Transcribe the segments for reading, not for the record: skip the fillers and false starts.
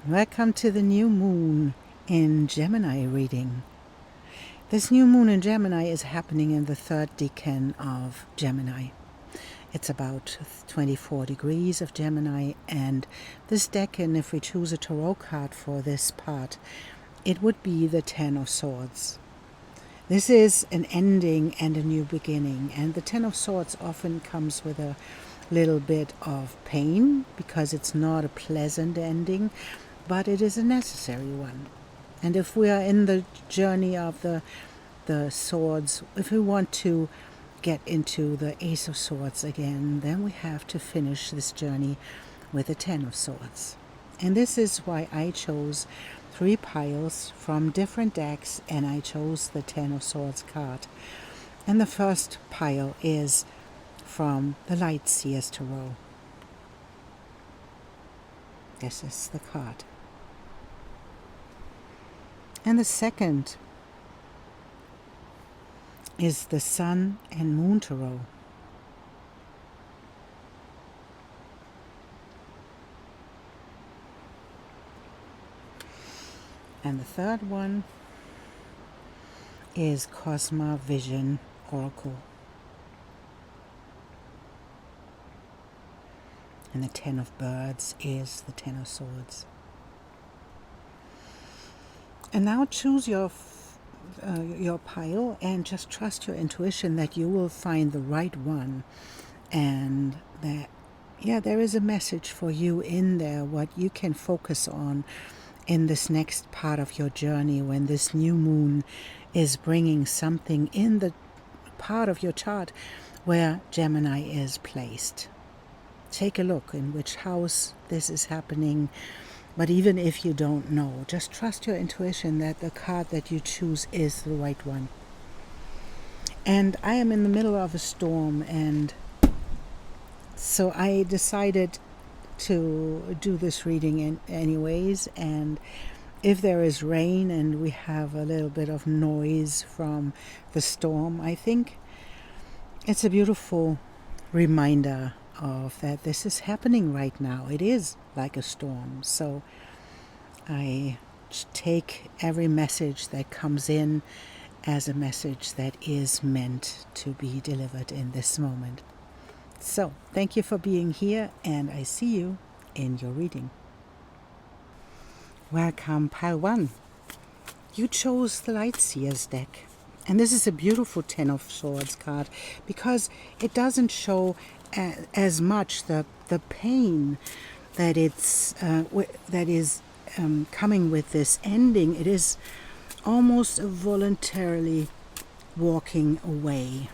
Welcome to the new moon in Gemini reading. This new moon in Gemini is happening in the third decan of Gemini. It's about 24 degrees of Gemini, and this decan, if we choose a tarot card for this part, it would be the Ten of Swords. This is an ending and a new beginning, and the Ten of Swords often comes with a little bit of pain because it's not a pleasant ending, but it is a necessary one. And if we are in the journey of the swords, if we want to get into the Ace of Swords again, then we have to finish this journey with the Ten of Swords. And this is why I chose 3 piles from different decks, and I chose the Ten of Swords card. And the first pile is from the Light Seers Tarot. This is the card. And the second is the Sun and Moon Tarot. And the third one is Cosma Vision Oracle. And the Ten of Birds is the Ten of Swords. And now choose your pile and just trust your intuition that you will find the right one, and that there is a message for you in there, what you can focus on in this next part of your journey when this new moon is bringing something in the part of your chart where Gemini is placed. Take a look in which house this is happening. But even if you don't know, just trust your intuition that the card that you choose is the right one. And I am in the middle of a storm, and so I decided to do this reading anyways. And if there is rain and we have a little bit of noise from the storm, I think it's a beautiful reminder of that this is happening right now. It is like a storm. So I take every message that comes in as a message that is meant to be delivered in this moment. So thank you for being here, and I see you in your reading. Welcome, pile 1. You chose the Light Seers deck. And this is a beautiful Ten of Swords card because it doesn't show as much the pain that is coming with this ending. It is almost voluntarily walking away,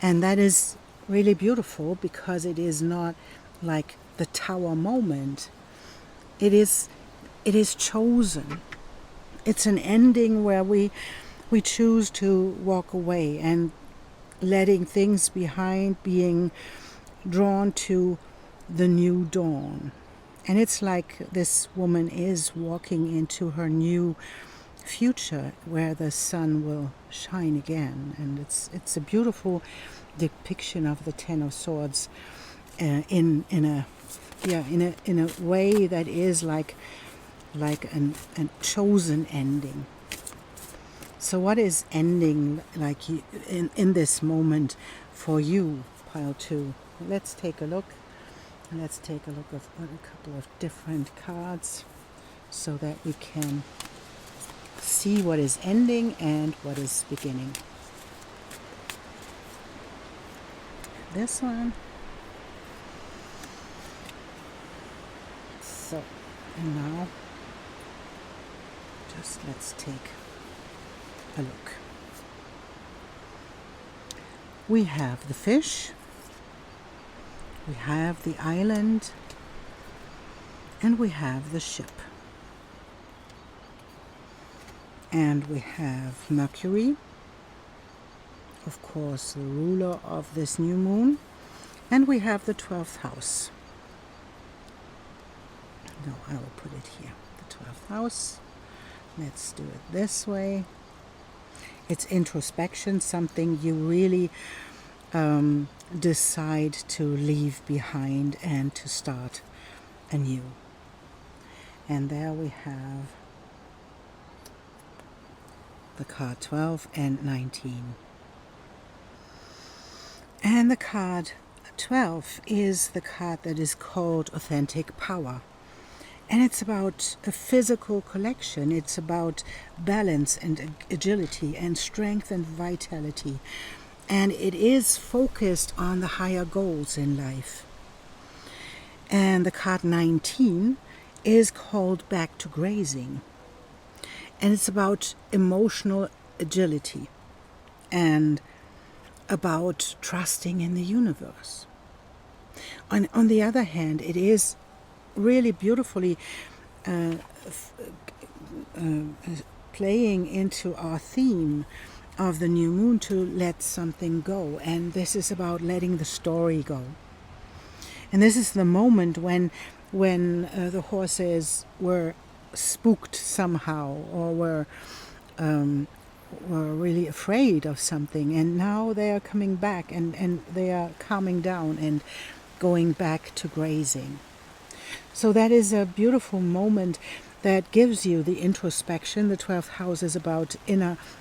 and that is really beautiful because it is not like the Tower moment. It is chosen. It's an ending where we choose to walk away and letting things behind, being drawn to the new dawn. And it's like this woman is walking into her new future where the sun will shine again. And it's a beautiful depiction of the Ten of Swords in a way that is like a chosen ending. So what is ending like in this moment for you, pile 2? Let's take a look. Let's take a look at a couple of different cards so that we can see what is ending and what is beginning. This one. So, and now just let's take a look. We have the fish, we have the island, and we have the ship. And we have Mercury, of course the ruler of this new moon, and we have the 12th house. No, I will put it here, the 12th house. Let's do it this way. It's introspection, something you really decide to leave behind and to start anew. And there we have the card 12 and 19. And the card 12 is the card that is called Authentic Power. And it's about a physical collection. It's about balance and agility and strength and vitality. And it is focused on the higher goals in life. And the card 19 is called Back to Grazing. And it's about emotional agility and about trusting in the universe. On the other hand, it is really beautifully playing into our theme of the new moon to let something go. And this is about letting the story go. And this is the moment when the horses were spooked somehow, or were really afraid of something, and now they are coming back and they are calming down and going back to grazing. So that is a beautiful moment that gives you the introspection. The 12th house is about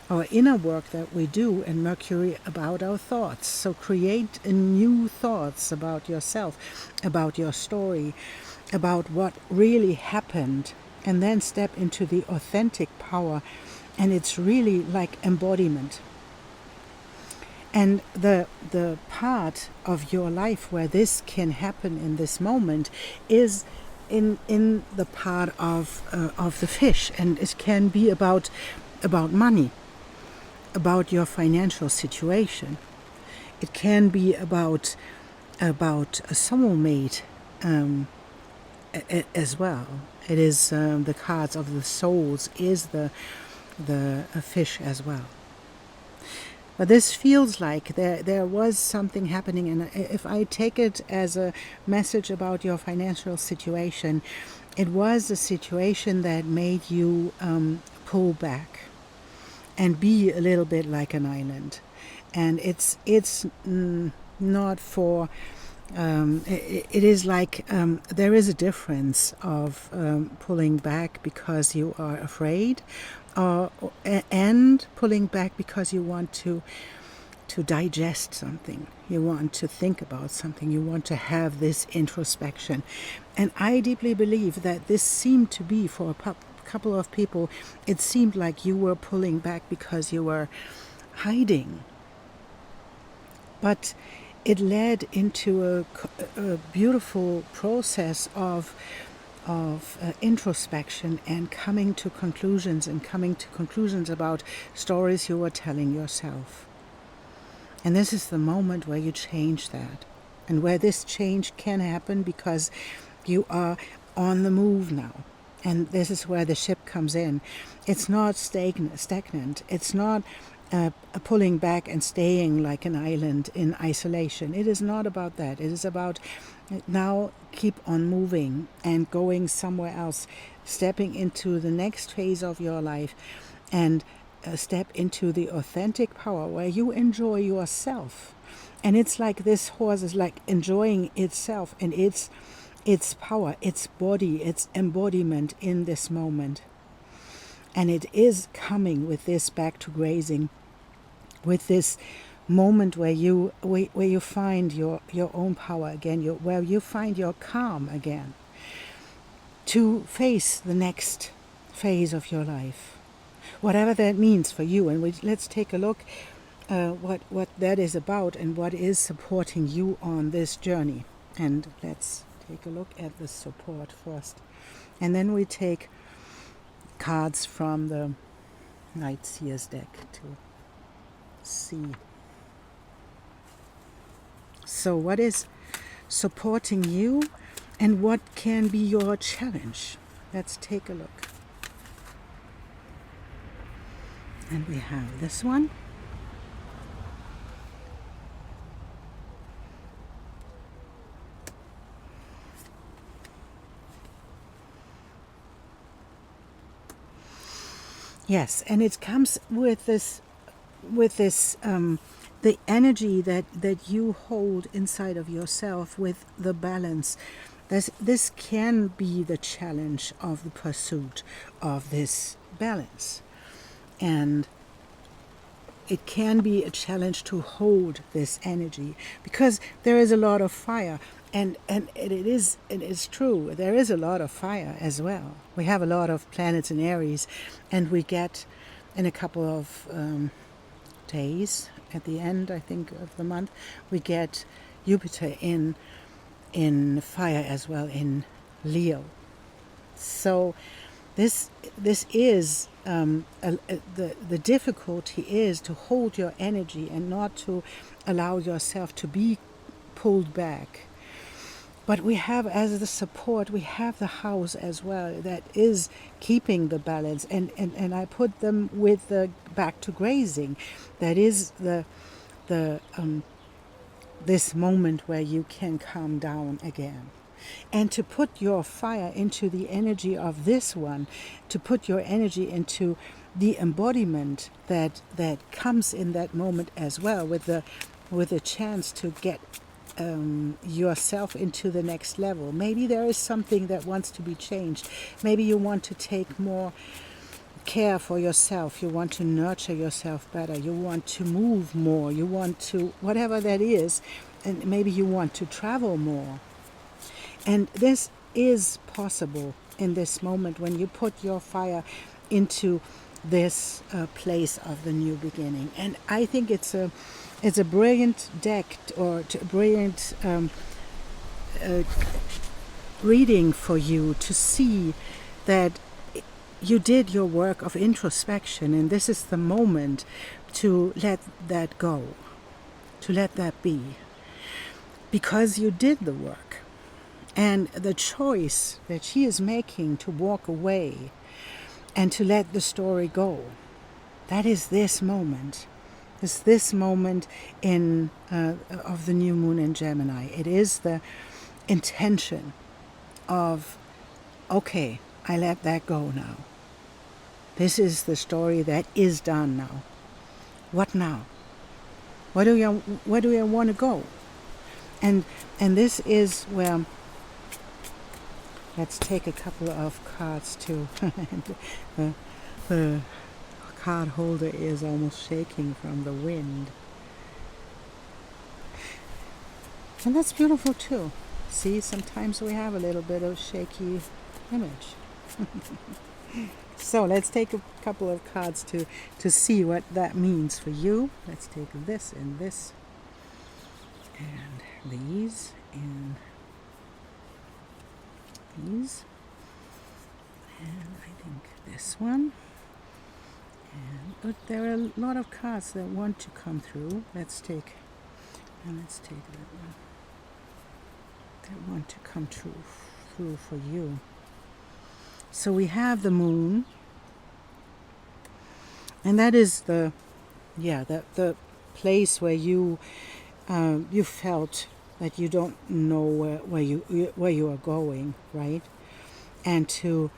our inner work that we do, and Mercury about our thoughts. So create new thoughts about yourself, about your story, about what really happened, and then step into the authentic power. And it's really like embodiment. And the part of your life where this can happen in this moment is in the part of the fish, and it can be about money, about your financial situation. It can be about a soulmate as well. It is the cards of the souls is the fish as well. But this feels like there was something happening, and if I take it as a message about your financial situation, it was a situation that made you pull back and be a little bit like an island. And it's not for... it is like there is a difference of pulling back because you are afraid, and pulling back because you want to digest something, you want to think about something, you want to have this introspection. And I deeply believe that this seemed to be, for a couple of people, it seemed like you were pulling back because you were hiding. But it led into a beautiful process of introspection and coming to conclusions about stories you were telling yourself. And this is the moment where you change that, and where this change can happen because you are on the move now. And this is where the ship comes in. It's not stagnant. It's not pulling back and staying like an island in isolation. It is not about that. It is about now keep on moving and going somewhere else, stepping into the next phase of your life, and step into the authentic power where you enjoy yourself. And it's like this horse is like enjoying itself and its power, its body, its embodiment in this moment. And it is coming with this back to grazing, with this moment where you find your own power again, where you find your calm again, to face the next phase of your life, whatever that means for you. And let's take a look what that is about and what is supporting you on this journey. And let's take a look at the support first, and then we take cards from the Night Seer's deck to see. So what is supporting you and what can be your challenge? Let's take a look. And we have this one. Yes, and it comes with this the energy that you hold inside of yourself, with the balance This can be the challenge of the pursuit of this balance. And it can be a challenge to hold this energy, because there is a lot of fire. And it is true, there is a lot of fire as well. We have a lot of planets in Aries, and we get in a couple of days at the end, I think, of the month, we get Jupiter in fire as well, in Leo. So this is the difficulty is to hold your energy and not to allow yourself to be pulled back. But we have, as the support, we have the house as well that is keeping the balance. And I put them with the back to grazing. That is this moment where you can calm down again. And to put your fire into the energy of this one, to put your energy into the embodiment that comes in that moment as well, with a chance to get yourself into the next level. Maybe there is something that wants to be changed. Maybe you want to take more care for yourself. You want to nurture yourself better. You want to move more. You want to, whatever that is, and maybe you want to travel more. And this is possible in this moment when you put your fire into this place of the new beginning. And I think it's a brilliant deck, or a brilliant reading for you to see that you did your work of introspection, and this is the moment to let that go, to let that be, because you did the work. And the choice that she is making to walk away and to let the story go, that is this moment. It's this moment of the new moon in Gemini. It is the intention of, okay, I let that go now. This is the story that is done now. What now? Where do you want to go? And this is where, let's take a couple of cards too. The card holder is almost shaking from the wind. And that's beautiful too. See, sometimes we have a little bit of shaky image. So let's take a couple of cards to see what that means for you. Let's take this and this, and these, and these, and I think this one. But there are a lot of cards that want to come through. Let's take that one. That want to come through for you. So we have the moon, and that is the place where you felt that you don't know where you are going, right? And to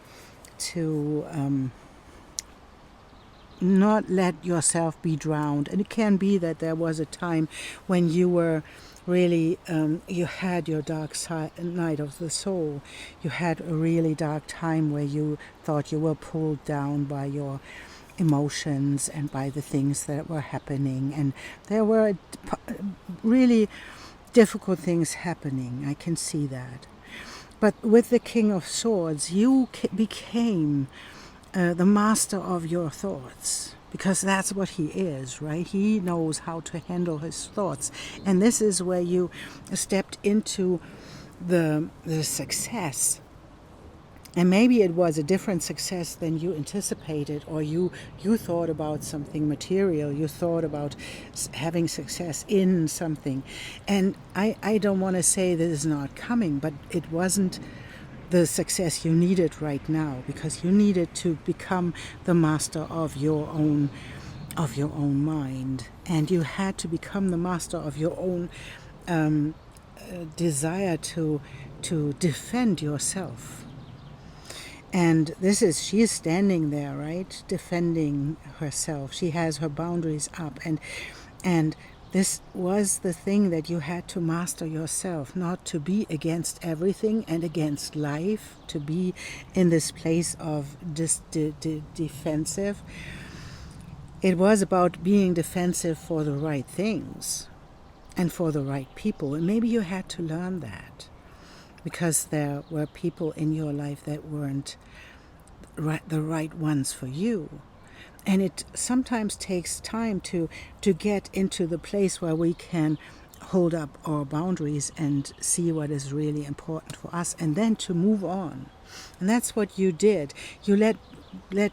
not let yourself be drowned. And it can be that there was a time when you were really, you had your dark night of the soul. You had a really dark time where you thought you were pulled down by your emotions and by the things that were happening. And there were really difficult things happening. I can see that. But with the King of Swords, you became the master of your thoughts, because that's what he is, right? He knows how to handle his thoughts. And this is where you stepped into the success. And maybe it was a different success than you anticipated, or you thought about something material. You thought about having success in something. And I don't want to say that it's not coming, but it wasn't the success you needed right now, because you needed to become the master of your own mind, and you had to become the master of your own desire to defend yourself. And she is standing there, right, defending herself. She has her boundaries up, and This was the thing that you had to master yourself, not to be against everything and against life, to be in this place of defensive. It was about being defensive for the right things and for the right people. And maybe you had to learn that because there were people in your life that weren't the right ones for you. And it sometimes takes time to get into the place where we can hold up our boundaries and see what is really important for us, and then to move on. And that's what you did. You let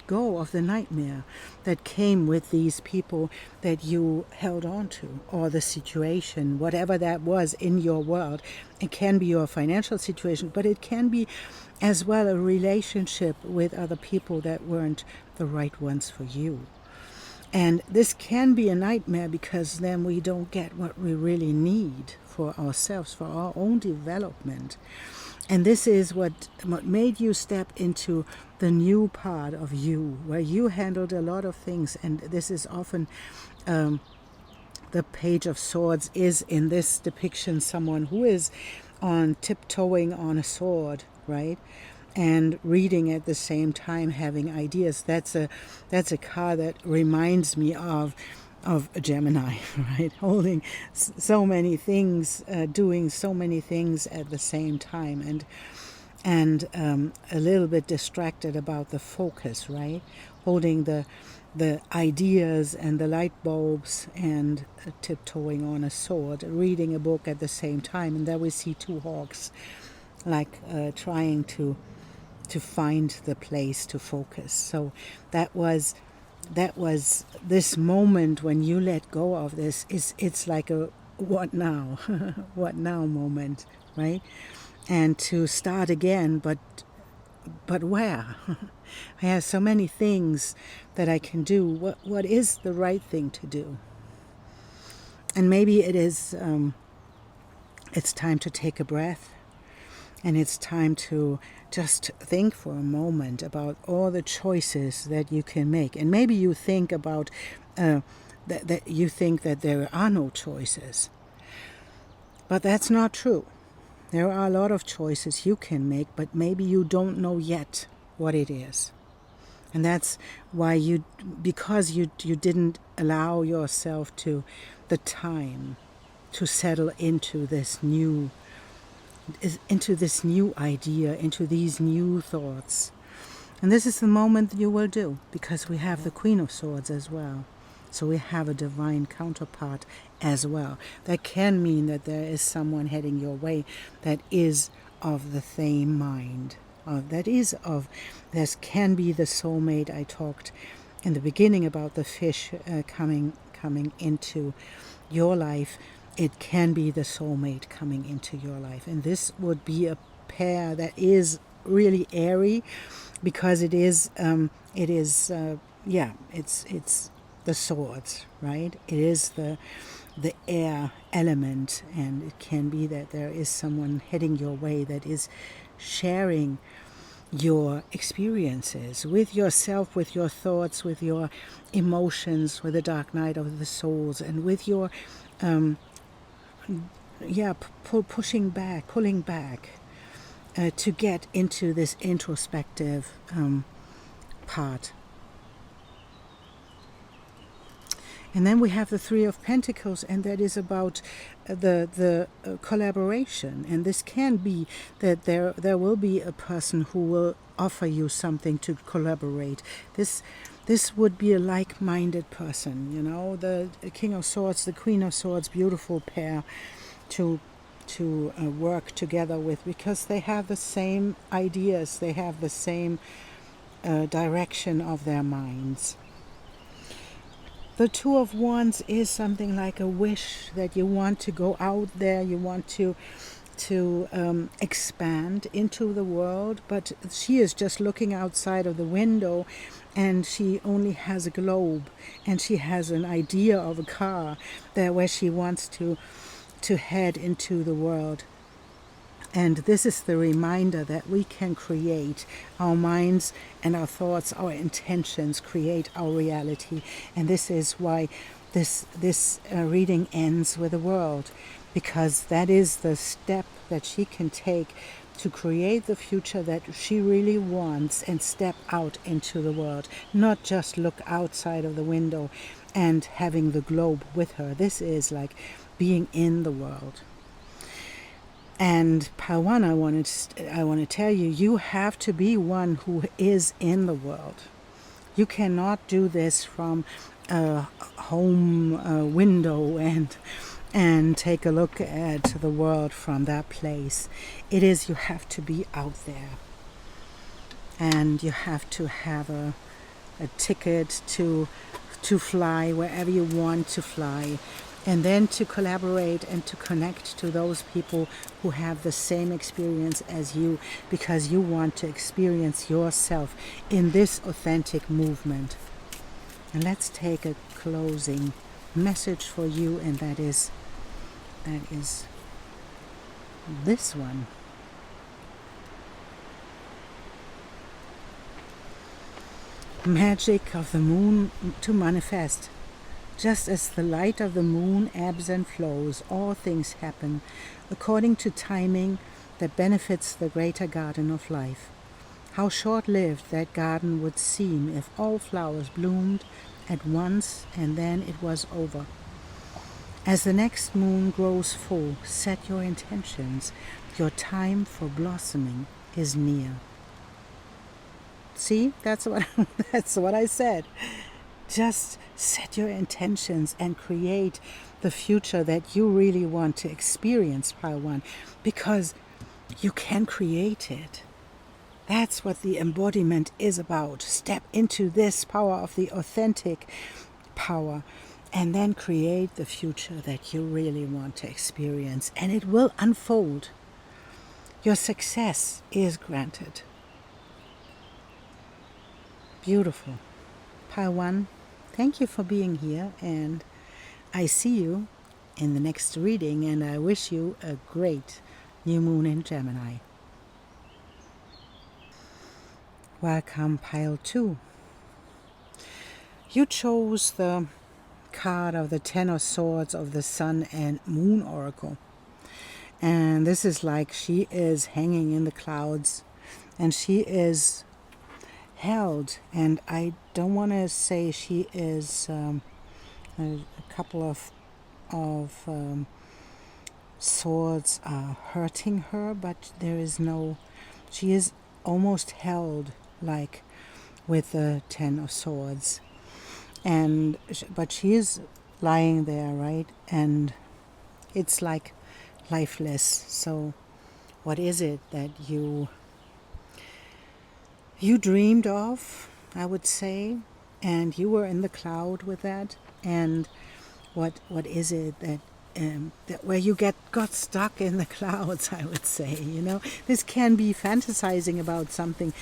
go of the nightmare that came with these people that you held on to, or the situation, whatever that was in your world. It can be your financial situation, but it can be as well a relationship with other people that weren't the right ones for you. And this can be a nightmare because then we don't get what we really need for ourselves, for our own development. And this is what made you step into the new part of you, where you handled a lot of things. And this is often the Page of Swords is in this depiction someone who is on tiptoeing on a sword, right? And reading at the same time, having ideas. That's a card that reminds me of a Gemini, right? Holding so many things, doing so many things at the same time, and a little bit distracted about the focus, right? Holding the ideas and the light bulbs and tiptoeing on a sword, reading a book at the same time. And there we see two hawks, like trying to find the place to focus. So that was this moment when you let go of this. It's like a what now what now moment, right? And to start again, but where? I have so many things that I can do. What is the right thing to do? And maybe it is it's time to take a breath. And it's time to just think for a moment about all the choices that you can make. And maybe you think about that you think that there are no choices. But that's not true. There are a lot of choices you can make, but maybe you don't know yet what it is. And that's why because you didn't allow yourself the time to settle into this new idea, into these new thoughts. And this is the moment you will do, because we have the Queen of Swords as well. So we have a divine counterpart as well. That can mean that there is someone heading your way that is of the same mind. This can be the soulmate. I talked in the beginning about the fish coming into your life. It can be the soulmate coming into your life. And this would be a pair that is really airy, because it's the swords, right? It is the air element, and it can be that there is someone heading your way that is sharing your experiences with yourself, with your thoughts, with your emotions, with the dark night of the souls, and with your pulling back to get into this introspective part. And then we have the Three of Pentacles, and that is about the collaboration. And this can be that there will be a person who will offer you something to collaborate. This would be a like-minded person, the King of Swords, the Queen of Swords, beautiful pair to work together with, because they have the same ideas, they have the same direction of their minds. The Two of Wands is something like a wish that you want to go out there, you want to expand into the world, but she is just looking outside of the window, and she only has a globe, and she has an idea of a car there where she wants to head into the world. And this is the reminder that we can create our minds and our thoughts, our intentions, create our reality. And this is why this reading ends with the world, because that is the step that she can take to create the future that she really wants and step out into the world, not just look outside of the window and having the globe with her. This is like being in the world. And Pawan, I want to tell you, you have to be one who is in the world. You cannot do this from a home window and take a look at the world from that place. It is, you have to be out there, and you have to have a ticket to fly wherever you want to fly, and then to collaborate and to connect to those people who have the same experience as you, because you want to experience yourself in this authentic movement. And let's take a closing message for you, and that is this one. Magic of the moon to manifest. Just as the light of the moon ebbs and flows, all things happen according to timing that benefits the greater garden of life. How short-lived that garden would seem if all flowers bloomed at once and then it was over. As the next moon grows full, set your intentions. Your time for blossoming is near. See, that's what I said. Just set your intentions and create the future that you really want to experience, Pawan, because you can create it. That's what the embodiment is about. Step into this power of the authentic power, and then create the future that you really want to experience, and it will unfold. Your success is granted. Beautiful. Pawan, thank you for being here, and I see you in the next reading, and I wish you a great new moon in Gemini. Welcome, pile 2. You chose the card of the Ten of Swords of the Sun and Moon Oracle. And this is like she is hanging in the clouds, and she is held, and I don't want to say she is a couple of swords are hurting her, but there is no, she is almost held like with the Ten of Swords, and but she is lying there, right? And it's like lifeless. So what is it that you dreamed of, I would say, and you were in the cloud with that? And what is it that where you got stuck in the clouds, I would say, This can be fantasizing about something,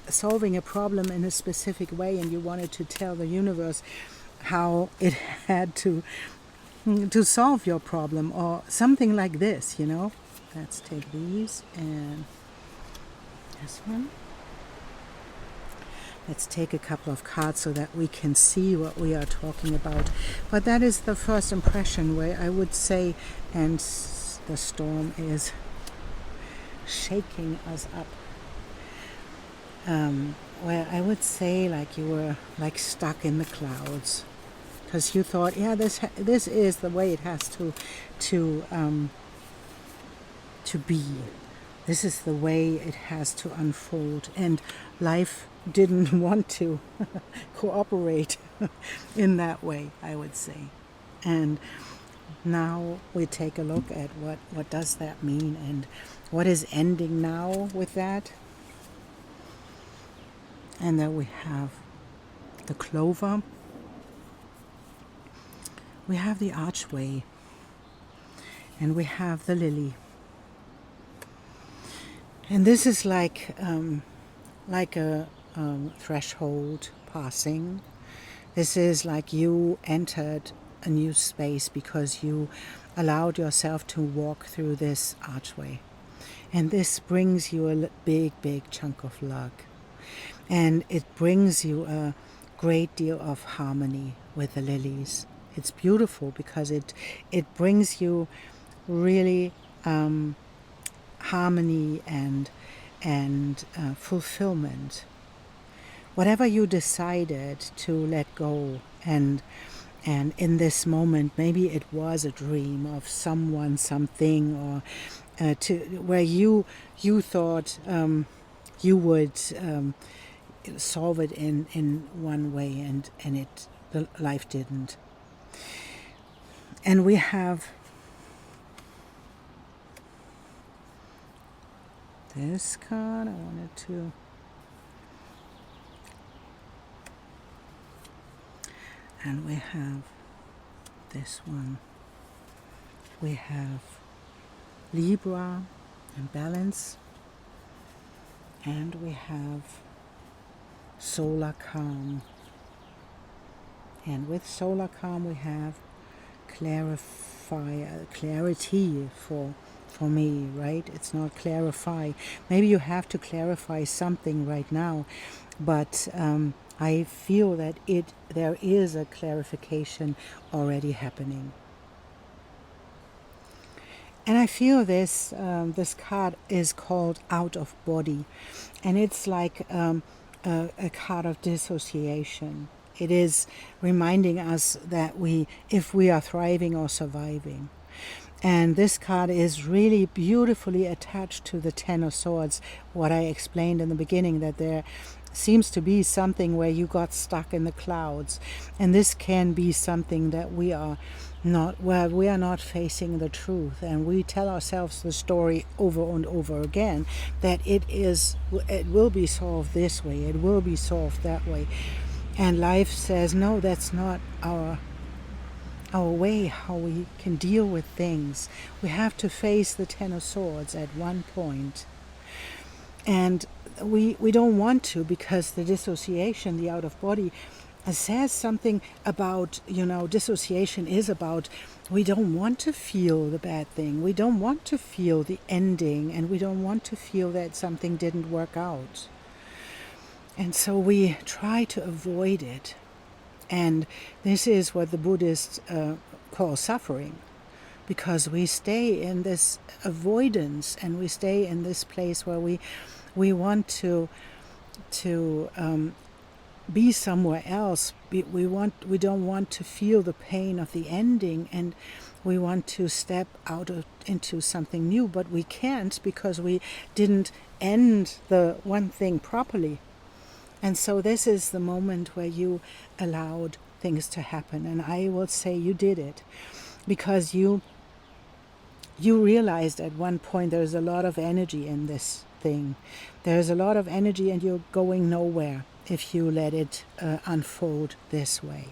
solving a problem in a specific way, and you wanted to tell the universe how it had to solve your problem, or something like this, Let's take these, and this one. Let's take a couple of cards so that we can see what we are talking about. But that is the first impression, where I would say, and the storm is shaking us up, where I would say like you were like stuck in the clouds, because you thought, yeah, this is the way it has to be. This is the way it has to unfold, and life didn't want to cooperate in that way, I would say. And now we take a look at what does that mean, and what is ending now with that. And then we have the clover, we have the archway, and we have the lily. And this is like a threshold passing. This is like you entered a new space because you allowed yourself to walk through this archway. And this brings you a big chunk of luck. And it brings you a great deal of harmony with the lilies. It's beautiful because it brings you really harmony and fulfillment. Whatever you decided to let go, and in this moment, maybe it was a dream of someone, something, or to where you thought you would solve it in one way, and the life didn't. And we have this card. I wanted to. And we have this one. We have Libra and balance. And we have solar calm. And with solar calm we have clarity for me, right? It's not clarify. Maybe you have to clarify something right now, but I feel that there is a clarification already happening. And I feel this card is called Out of Body, and it's like a card of dissociation. It is reminding us that if we are thriving or surviving. And this card is really beautifully attached to the Ten of Swords, what I explained in the beginning, that there seems to be something where you got stuck in the clouds. And this can be something that we are not facing the truth, and we tell ourselves the story over and over again that it will be solved this way, it will be solved that way. And life says, no, that's not our way, how we can deal with things. We have to face the Ten of Swords at one point. And we don't want to, because the dissociation, the out of body, says something about, dissociation is about, we don't want to feel the bad thing. We don't want to feel the ending, and we don't want to feel that something didn't work out. And so we try to avoid it. And this is what the Buddhists call suffering, because we stay in this avoidance, and we stay in this place where we want to be somewhere else. We don't want to feel the pain of the ending, and we want to step out into something new, but we can't, because we didn't end the one thing properly. And so this is the moment where you allowed things to happen. And I will say you did it, because you realized at one point there's a lot of energy in this thing. There's a lot of energy, and you're going nowhere if you let it unfold this way.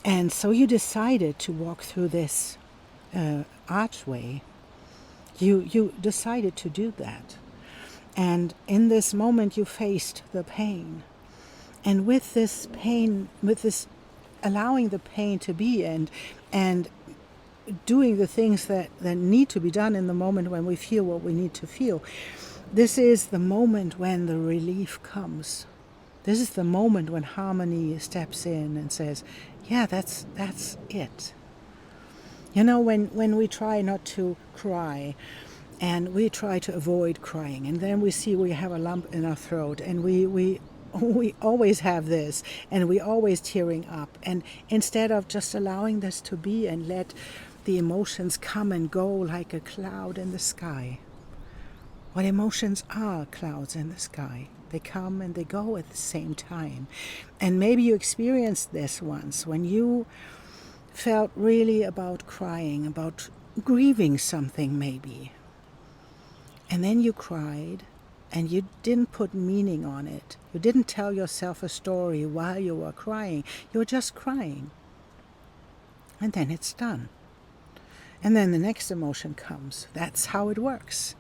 And so you decided to walk through this archway. You decided to do that. And in this moment you faced the pain. And with this pain, with this allowing the pain to be, and doing the things that need to be done in the moment when we feel what we need to feel, this is the moment when the relief comes. This is the moment when harmony steps in and says, yeah, that's it. When we try not to cry, and we try to avoid crying, and then we see we have a lump in our throat, and we always have this, and we always tearing up. And instead of just allowing this to be and let the emotions come and go like a cloud in the sky. What emotions are clouds in the sky. They come and they go at the same time. And maybe you experienced this once when you felt really about crying, about grieving something maybe. And then you cried, and you didn't put meaning on it. You didn't tell yourself a story while you were crying. You were just crying. And then it's done. And then the next emotion comes. That's how it works.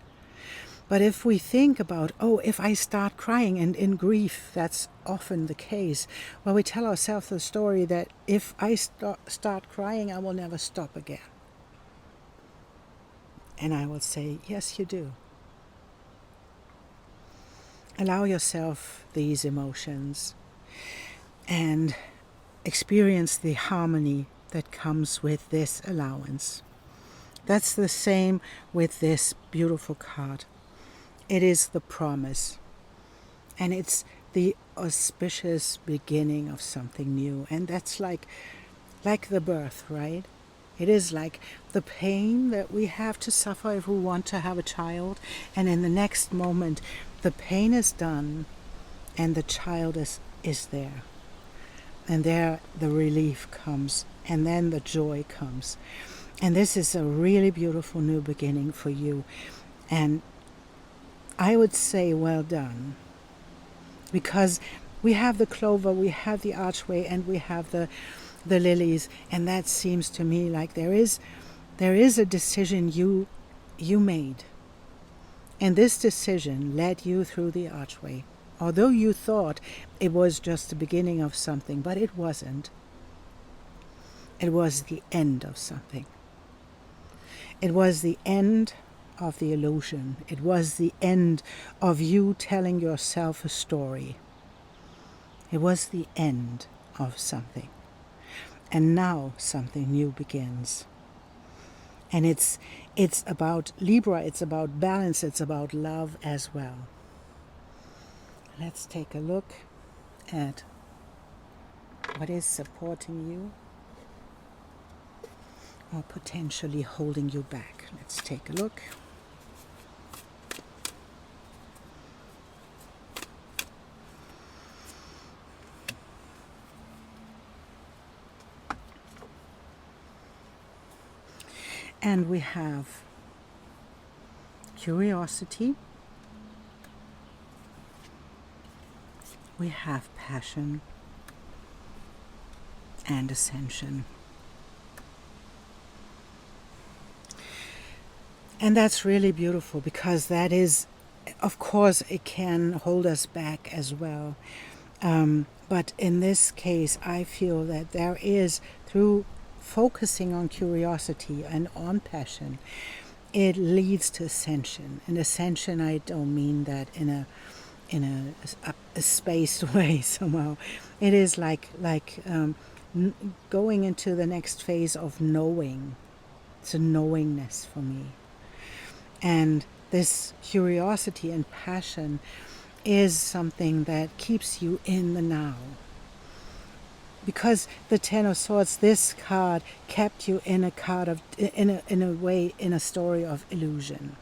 But if we think about, if I start crying, and in grief that's often the case, well, we tell ourselves the story that if I start crying, I will never stop again. And I will say, yes, you do. Allow yourself these emotions and experience the harmony that comes with this allowance. That's the same with this beautiful card. It is the promise. And it's the auspicious beginning of something new. And that's like the birth, right? It is like the pain that we have to suffer if we want to have a child. And in the next moment, the pain is done and the child is there. And there the relief comes. And then the joy comes. And this is a really beautiful new beginning for you. And I would say well done. Because we have the clover, we have the archway, and we have the lilies, and that seems to me like there is a decision you made. And this decision led you through the archway. Although you thought it was just the beginning of something, but it wasn't. It was the end of something. It was the end of the illusion. It was the end of you telling yourself a story. It was the end of something. And now something new begins. And it's about Libra, it's about balance, it's about love as well. Let's take a look at what is supporting you or potentially holding you back. Let's take a look. And we have curiosity, we have passion, and ascension. And that's really beautiful because that is, of course, it can hold us back as well. But in this case, I feel that there is, through focusing on curiosity and on passion, it leads to ascension. And ascension, I don't mean that in a spaced way somehow. It is like going into the next phase of knowing. It's a knowingness for me. And this curiosity and passion is something that keeps you in the now. Because the Ten of Swords, this card kept you in a story of illusion.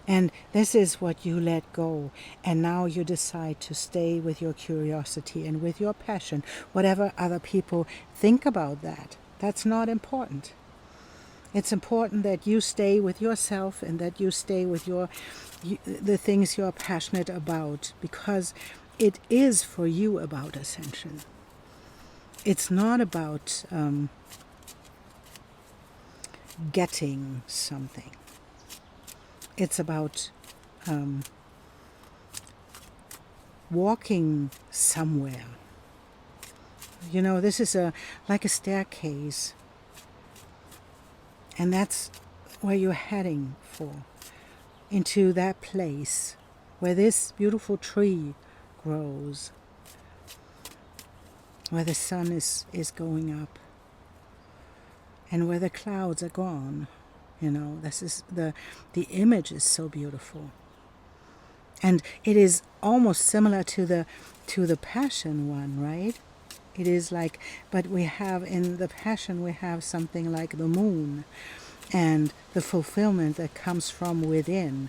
And this is what you let go. And now you decide to stay with your curiosity and with your passion. Whatever other people think about that, that's not important. It's important that you stay with yourself and that you stay with the things you're passionate about, because it is for you about ascension. It's not about getting something. It's about walking somewhere. You know, this is like a staircase. And that's where you're heading for. Into that place where this beautiful tree grows. Where the sun is going up. And where the clouds are gone. You know, this is the image is so beautiful. And it is almost similar to the passion one, right? It is like, but we have in the passion, we have something like the moon and the fulfillment that comes from within.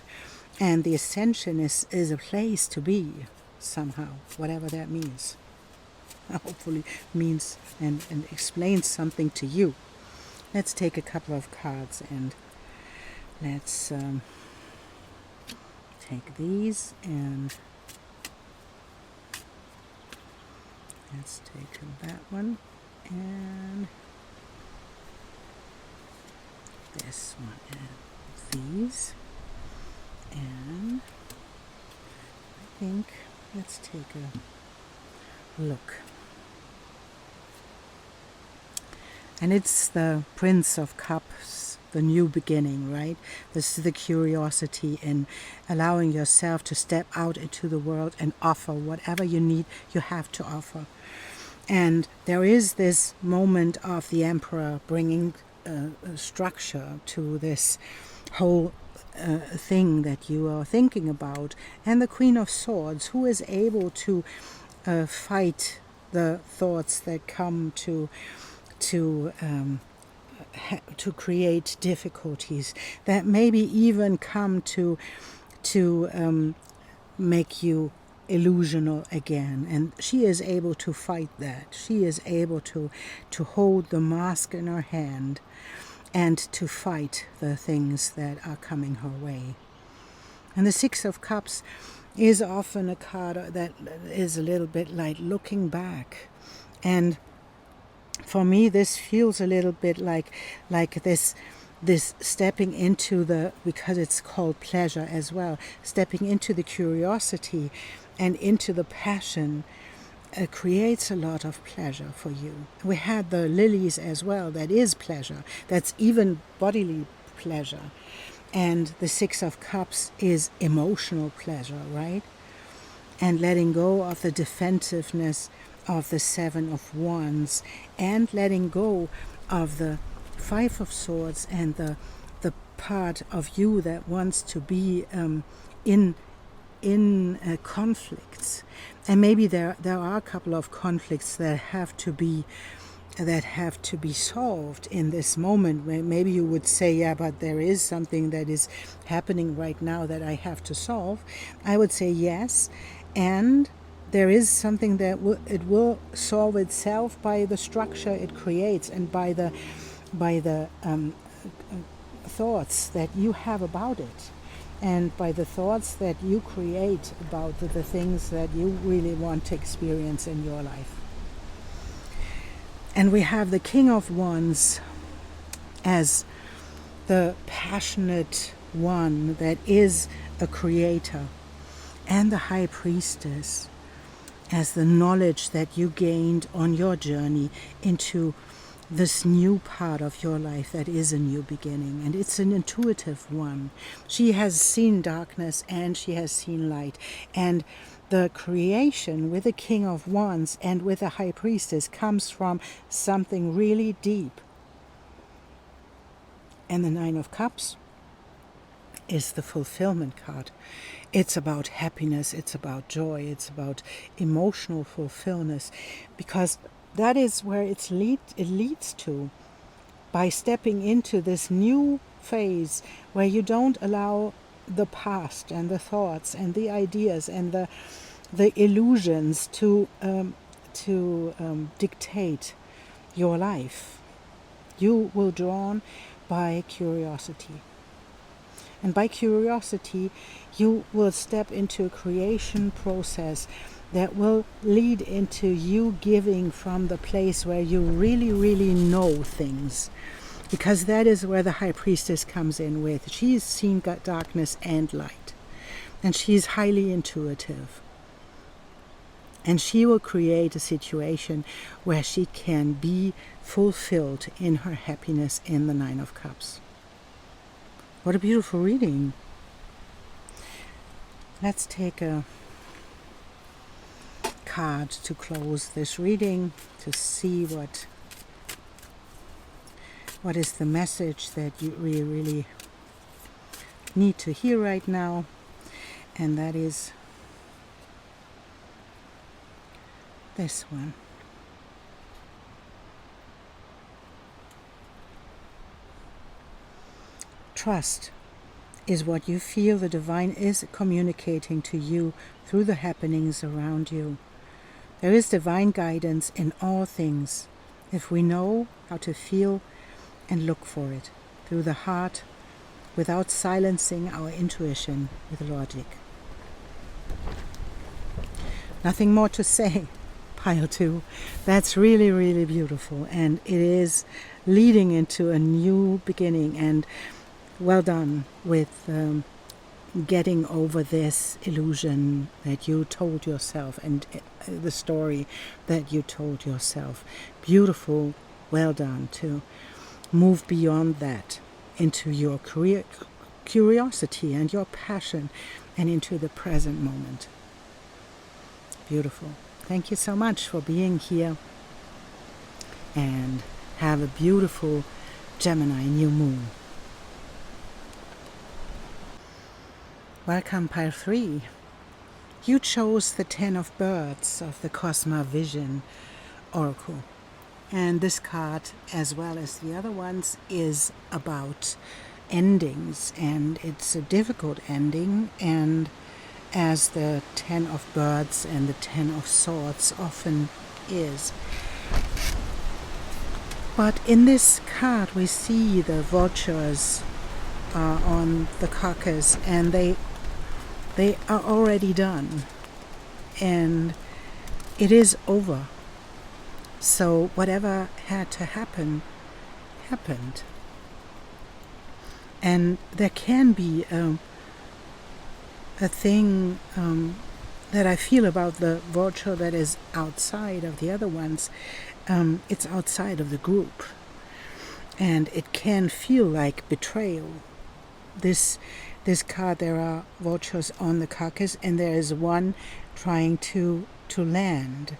And the ascension is a place to be somehow, whatever that means. Hopefully means and explains something to you. Let's take a couple of cards and let's take these and let's take that one and this one and these, and I think let's take a look. And it's the Prince of Cups, the new beginning, right? This is the curiosity in allowing yourself to step out into the world and offer whatever you need, you have to offer. And there is this moment of the Emperor bringing a structure to this whole thing that you are thinking about, and the Queen of Swords, who is able to fight the thoughts that come to create difficulties, that maybe even come to make you illusional again. And she is able to fight that. She is able to hold the mask in her hand and to fight the things that are coming her way. And the Six of Cups is often a card that is a little bit like looking back. And for me, this feels a little bit like this stepping into the, because it's called pleasure as well, stepping into the curiosity and into the passion creates a lot of pleasure for you. We had the lilies as well, that is pleasure, that's even bodily pleasure. And the Six of Cups is emotional pleasure, right? And letting go of the defensiveness of the Seven of Wands, and letting go of the Five of Swords and the part of you that wants to be in conflicts. And maybe there are a couple of conflicts that have to be solved in this moment. Maybe you would say, yeah, but there is something that is happening right now that I have to solve. I would say yes, and there is something that it will solve itself by the structure it creates and by the thoughts that you have about it, and by the thoughts that you create about the things that you really want to experience in your life. And we have the King of Wands as the passionate one that is a creator, and the High Priestess as the knowledge that you gained on your journey into this new part of your life that is a new beginning. And it's an intuitive one. She has seen darkness and she has seen light. And the creation with the King of Wands and with the High Priestess comes from something really deep. And the Nine of Cups is the fulfillment card. It's about happiness, it's about joy, it's about emotional fulfillment, because that is where it leads to, by stepping into this new phase where you don't allow the past and the thoughts and the ideas and the illusions to dictate your life. You will be drawn by curiosity. And by curiosity, you will step into a creation process that will lead into you giving from the place where you really, really know things. Because that is where the High Priestess comes in with. She's seen darkness and light. And she's highly intuitive. And she will create a situation where she can be fulfilled in her happiness in the Nine of Cups. What a beautiful reading. Let's take a card to close this reading to see what is the message that you really need to hear right now. And that is this one. Trust is what you feel the divine is communicating to you through the happenings around you. There is divine guidance in all things if we know how to feel and look for it through the heart without silencing our intuition with logic. Nothing more to say. Pile 2. That's really, really beautiful, and it is leading into a new beginning. And well done with getting over this illusion that you told yourself and the story that you told yourself. Beautiful, well done to move beyond that into your curiosity and your passion and into the present moment. Beautiful. Thank you so much for being here and have a beautiful Gemini New Moon. Welcome, pile 3. You chose the 10 of Birds of the Cosma Vision Oracle. And this card, as well as the other ones, is about endings, and it's a difficult ending, and as the 10 of Birds and the 10 of Swords often is. But in this card we see the vultures on the carcass, and they are already done, and it is over. So whatever had to happen, happened. And there can be a thing that I feel about the vulture that is outside of the other ones. It's outside of the group. And it can feel like betrayal. This card, there are vultures on the carcass, and there is one trying to land.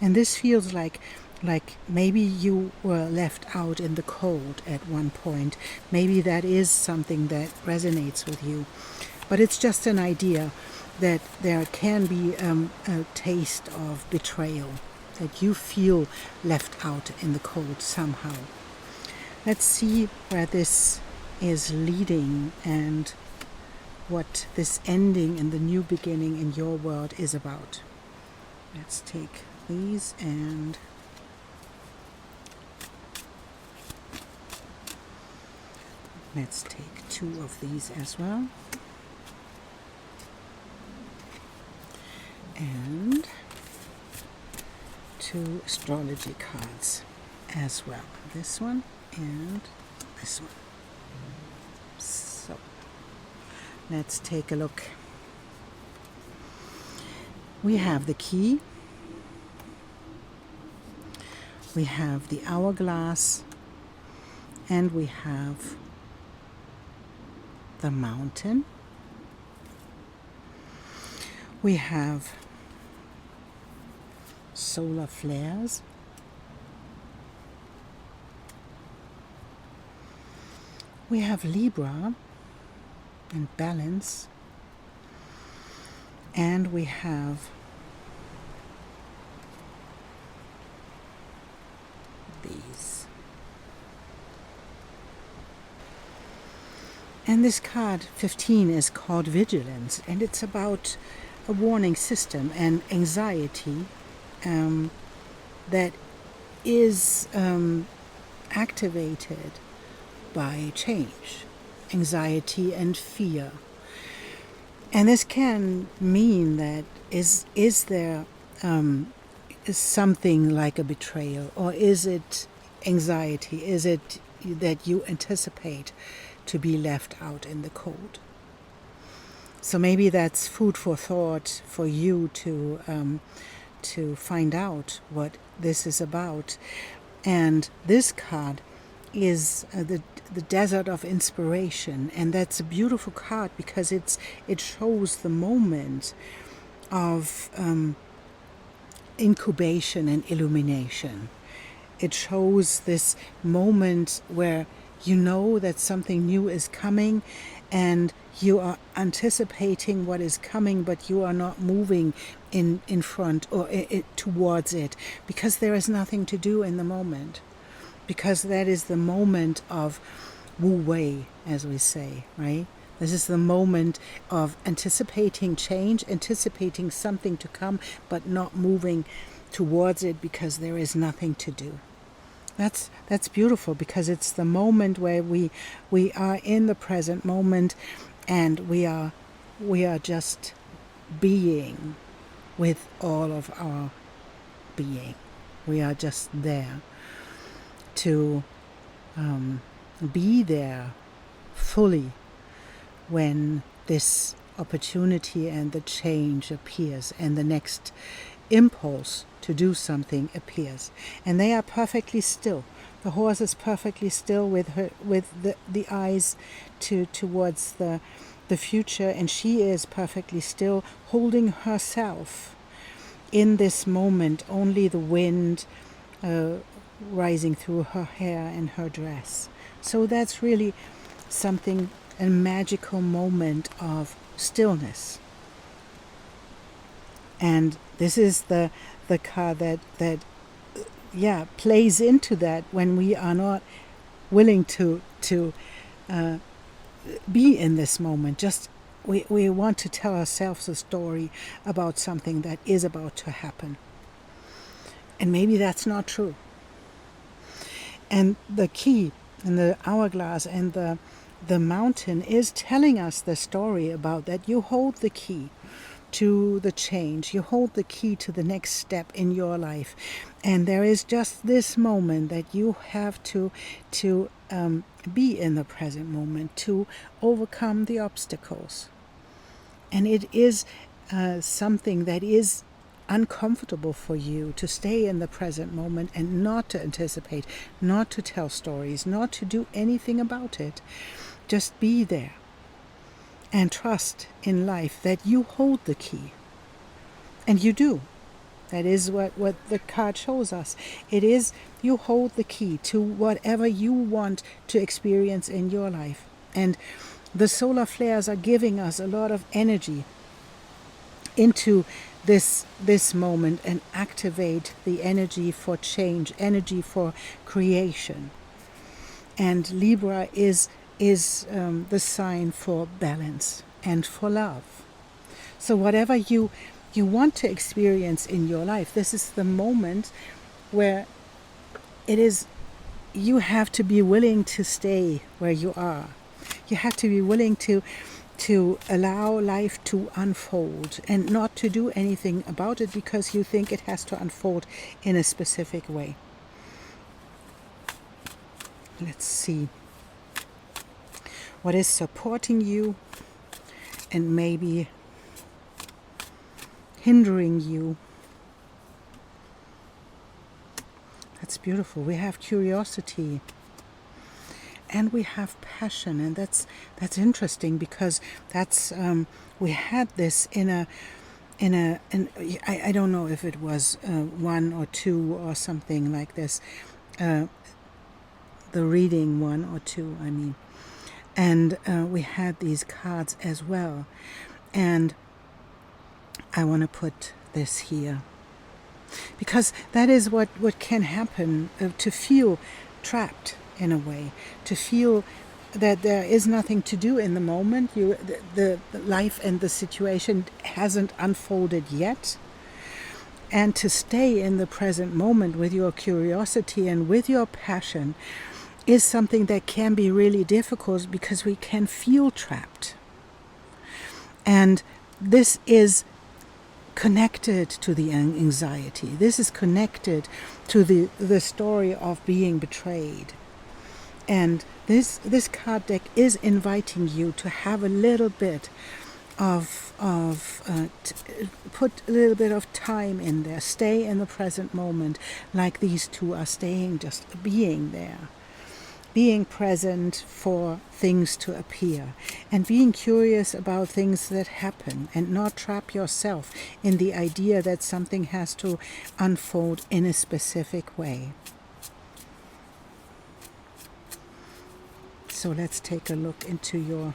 And this feels like maybe you were left out in the cold at one point. Maybe that is something that resonates with you. But it's just an idea that there can be a taste of betrayal, that you feel left out in the cold somehow. Let's see where this is leading and what this ending and the new beginning in your world is about. Let's take these and let's take 2 of these as well. And 2 astrology cards as well. This one and this one. So let's take a look. We have the key. We have the hourglass, and we have the mountain. We have solar flares. We have Libra and balance. And we have these. And this card 15 is called Vigilance, and it's about a warning system and anxiety that is activated by change, anxiety and fear. And this can mean that is there is something like a betrayal, or is it anxiety? Is it that you anticipate to be left out in the cold? So maybe that's food for thought for you to find out what this is about. And this card is the desert of inspiration, and that's a beautiful card because it shows the moment of incubation and illumination. It shows this moment where you know that something new is coming, and you are anticipating what is coming, but you are not moving in front or towards it, because there is nothing to do in the moment. Because that is the moment of wu wei, as we say, right? This is the moment of anticipating change, anticipating something to come, but not moving towards it because there is nothing to do. That's beautiful, because it's the moment where we are in the present moment, and we are just being with all of our being. We are just there to be there fully when this opportunity and the change appears and the next impulse to do something appears. And they are perfectly still. The horse is perfectly still with the eyes towards the future, and she is perfectly still, holding herself in this moment. Only the wind rising through her hair and her dress. So that's really something, a magical moment of stillness. And this is the card that plays into that when we are not willing to be in this moment. Just we want to tell ourselves a story about something that is about to happen. And maybe that's not true. And the key and the hourglass and the mountain is telling us the story about that. You hold the key to the change. You hold the key to the next step in your life. And there is just this moment that you have to be in the present moment, to overcome the obstacles. And it is something that is uncomfortable for you, to stay in the present moment and not to anticipate, not to tell stories, not to do anything about it. Just be there and trust in life that you hold the key. And you do. That is what the card shows us. It is, you hold the key to whatever you want to experience in your life. And the solar flares are giving us a lot of energy into this moment and activate the energy for change, energy for creation. And Libra is the sign for balance and for love. So whatever you want to experience in your life, this is the moment where it is, you have to be willing to stay where you are. You have to be willing to allow life to unfold and not to do anything about it because you think it has to unfold in a specific way. Let's see what is supporting you and maybe hindering you. That's beautiful. We have curiosity and we have passion, and that's interesting because that's we had this in I don't know if it was 1 or 2 or something like this, the reading 1 or 2, I mean, and we had these cards as well, and I want to put this here because that is what can happen, to feel trapped in a way, to feel that there is nothing to do in the moment. The life and the situation hasn't unfolded yet, and to stay in the present moment with your curiosity and with your passion is something that can be really difficult because we can feel trapped. And this is connected to the anxiety. This is connected to the story of being betrayed. And this card deck is inviting you to have a little bit of put a little bit of time in there. Stay in the present moment, like these two are staying, just being there. Being present for things to appear and being curious about things that happen and not trap yourself in the idea that something has to unfold in a specific way. So let's take a look into your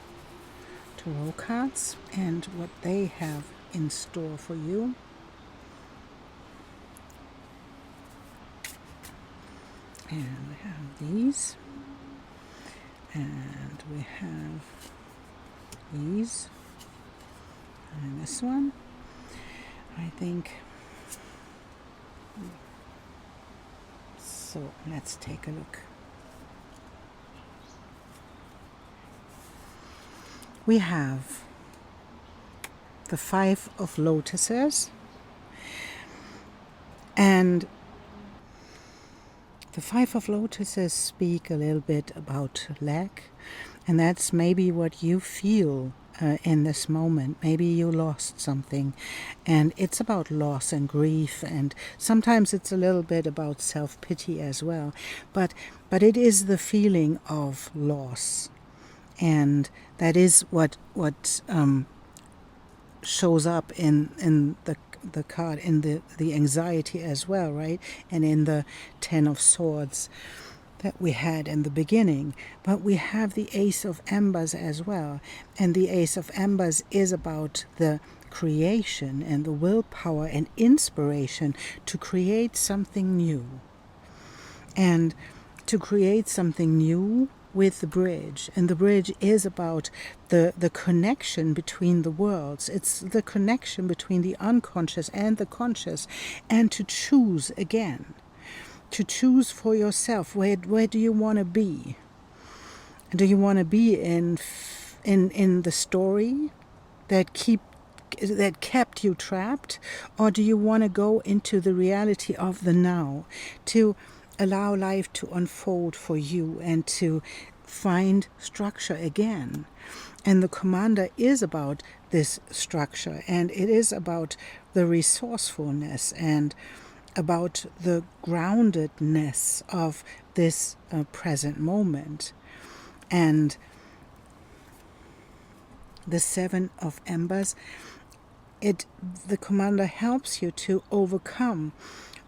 tarot cards and what they have in store for you. And we have these. And we have these. And this one. I think. So let's take a look. We have the 5 of Lotuses, and the 5 of Lotuses speak a little bit about lack, and that's maybe what you feel in this moment. Maybe you lost something, and it's about loss and grief, and sometimes it's a little bit about self-pity as well, but it is the feeling of loss. And that is what shows up in the the card in the anxiety as well, right? And in the 10 of Swords that we had in the beginning. But we have the Ace of Embers as well. And the Ace of Embers is about the creation and the willpower and inspiration to create something new. And to create something new with the bridge. And the bridge is about the connection between the worlds. It's the connection between the unconscious and the conscious. And to choose again. To choose for yourself. Where do you want to be? Do you want to be in the story that kept you trapped? Or do you want to go into the reality of the now? To allow life to unfold for you and to find structure again. And the commander is about this structure, and it is about the resourcefulness and about the groundedness of this present moment. And the 7 of Embers, the commander helps you to overcome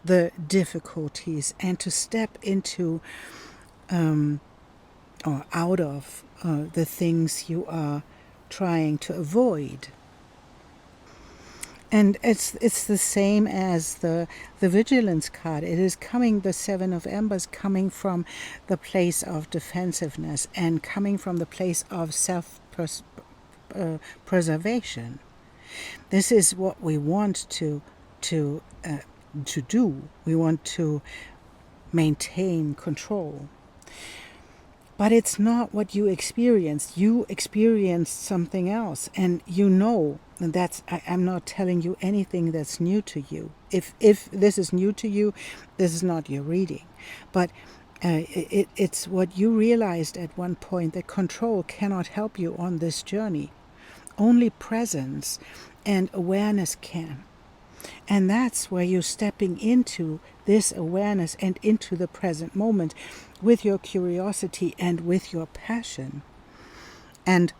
the difficulties and to step into or out of the things you are trying to avoid. And it's the same as the vigilance card. It is coming, the 7 of Embers, coming from the place of defensiveness and coming from the place of self-preservation. This is what we want to do. We want to maintain control. But it's not what you experienced. You experienced something else, and you know that's. I'm not telling you anything that's new to you. If this is new to you, this is not your reading. But it's what you realized at one point, that control cannot help you on this journey. Only presence and awareness can. And that's where you're stepping into this awareness and into the present moment with your curiosity and with your passion. And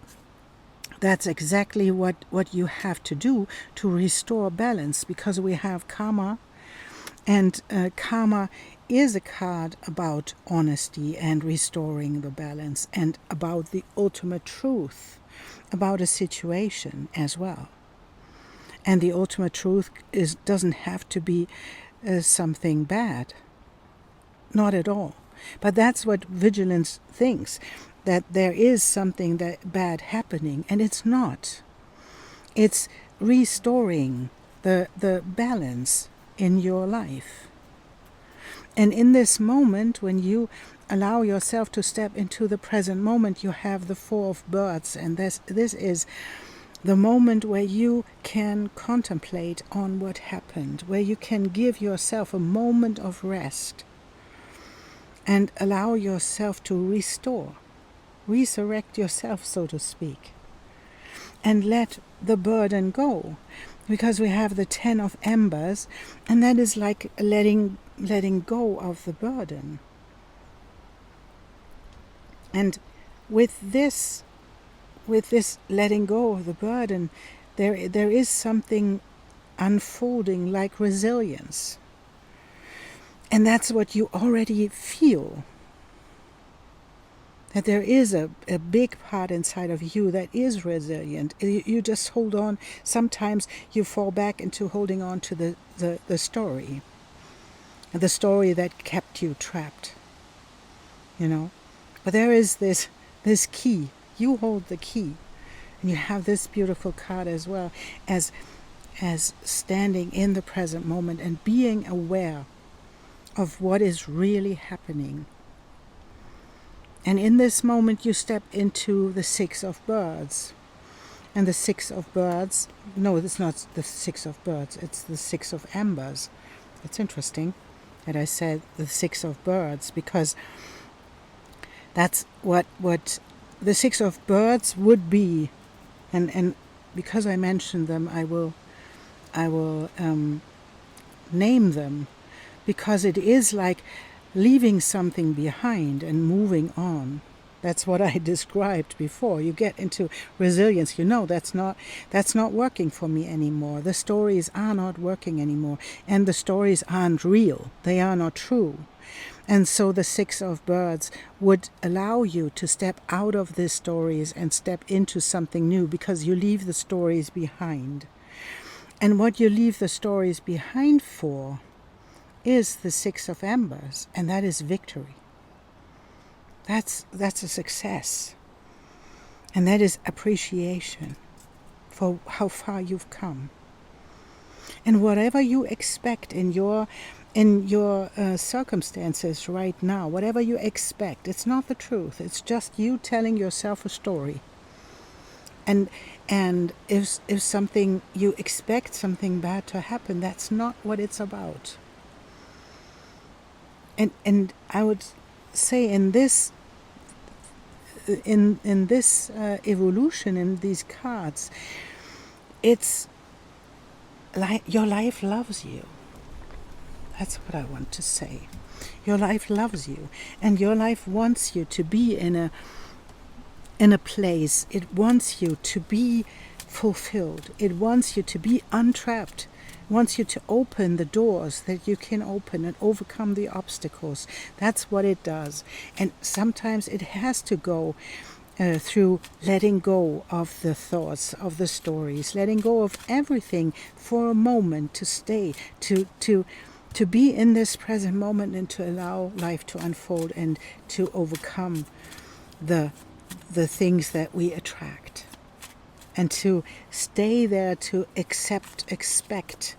that's exactly what you have to do to restore balance, because we have karma, and karma is a card about honesty and restoring the balance and about the ultimate truth about a situation as well. And the ultimate truth doesn't have to be something bad. Not at all. But that's what vigilance thinks, that there is something bad happening, and it's not. It's restoring the balance in your life. And in this moment, when you allow yourself to step into the present moment, you have the 4 of Birds, and this is the moment where you can contemplate on what happened, where you can give yourself a moment of rest and allow yourself to resurrect yourself, so to speak, and let the burden go. Because we have the 10 of Embers, and that is like letting go of the burden. And with this letting go of the burden, there is something unfolding like resilience. And that's what you already feel. That there is a big part inside of you that is resilient. You just hold on. Sometimes you fall back into holding on to the story. The story that kept you trapped. But there is this key. You hold the key, and you have this beautiful card as well, as standing in the present moment and being aware of what is really happening. And in this moment you step into the 6 of Birds. And the 6 of Birds, no, it's not the 6 of Birds, it's the 6 of Embers. It's interesting that I said the 6 of Birds, because that's what the 6 of Birds would be, and because I mentioned them, I will name them, because it is like leaving something behind and moving on. That's what I described before. You get into resilience. You know, that's not working for me anymore. The stories are not working anymore. And the stories aren't real. They are not true. And so the Six of Birds would allow you to step out of these stories and step into something new, because you leave the stories behind. And what you leave the stories behind for is the Six of Embers, and that is victory. That's a success. And that is appreciation for how far you've come. And whatever you expect in your circumstances right now, whatever you expect, it's not the truth. It's just you telling yourself a story. And if something, you expect something bad to happen, that's not what it's about. And I would say in this evolution, in these cards, it's like your life loves you. That's what I want to say. Your life loves you, and your life wants you to be in a place. It wants you to be fulfilled. It wants you to be untrapped. It wants you to open the doors that you can open and overcome the obstacles. That's what it does. And sometimes it has to go through letting go of the thoughts, of the stories, letting go of everything for a moment, to stay, to be in this present moment, and to allow life to unfold and to overcome the things that we attract, and to stay there, to expect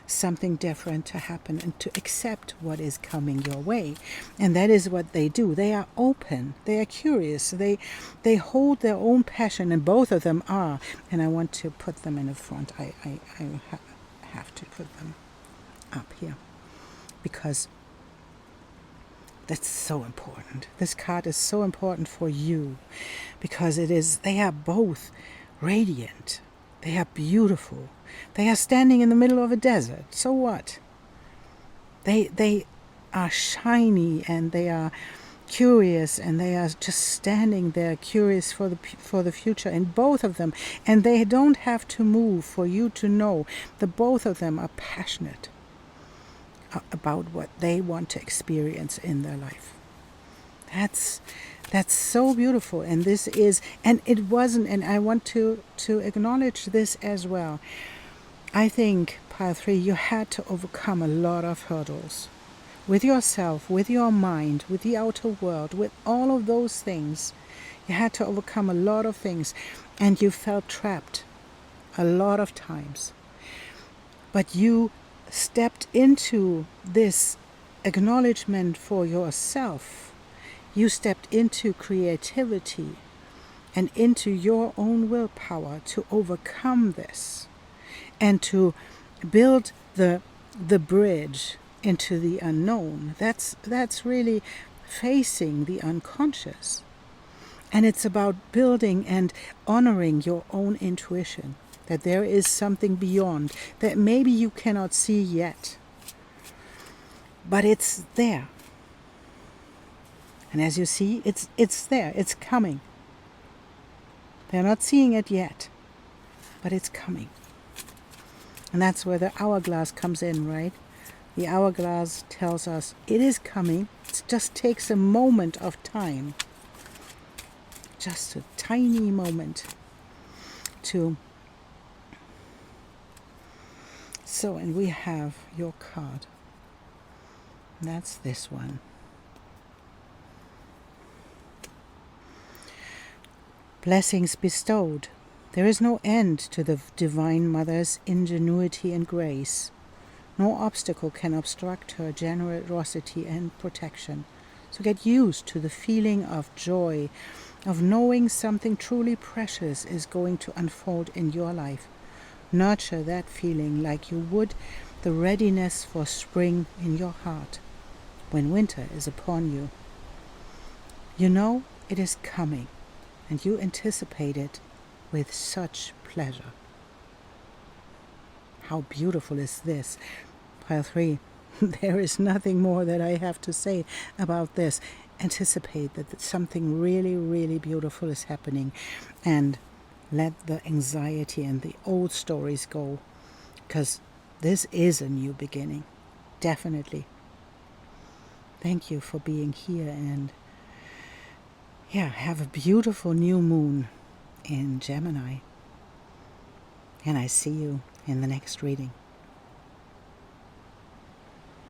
something different to happen, and to accept what is coming your way. And that is what they do. They are open, they are curious, they hold their own passion, and both of them are. And I want to put them in the front. I have to put them up here, because that's so important. This card is so important for you, because they are both radiant. They are beautiful. They are standing in the middle of a desert. So what? They are shiny, and they are curious, and they are just standing there curious for the future in both of them. And they don't have to move for you to know that both of them are passionate about what they want to experience in their life. That's so beautiful. And this is, and it wasn't, and I want to acknowledge this as well. I think, Pile 3, you had to overcome a lot of hurdles with yourself, with your mind, with the outer world, with all of those things. You had to overcome a lot of things, and you felt trapped a lot of times. But you stepped into this acknowledgement for yourself. You stepped into creativity and into your own willpower to overcome this, and to build the bridge into the unknown. That's really facing the unconscious. And it's about building and honoring your own intuition, that there is something beyond that maybe you cannot see yet, but it's there. And as you see, it's there, it's coming. They're not seeing it yet, but it's coming. And that's where the hourglass comes in, right? The hourglass tells us it is coming. It just takes a moment of time, just a tiny moment to. So, and we have your card. And that's this one. Blessings bestowed. There is no end to the Divine Mother's ingenuity and grace. No obstacle can obstruct her generosity and protection. So get used to the feeling of joy, of knowing something truly precious is going to unfold in your life. Nurture that feeling like you would the readiness for spring in your heart when winter is upon you. You know it is coming, and you anticipate it with such pleasure. How beautiful is this? Pile 3, there is nothing more that I have to say about this. anticipate that something really, really beautiful is happening, and let the anxiety and the old stories go, because this is a new beginning, definitely. Thank you for being here, and yeah, have a beautiful new moon in Gemini. And I see you in the next reading.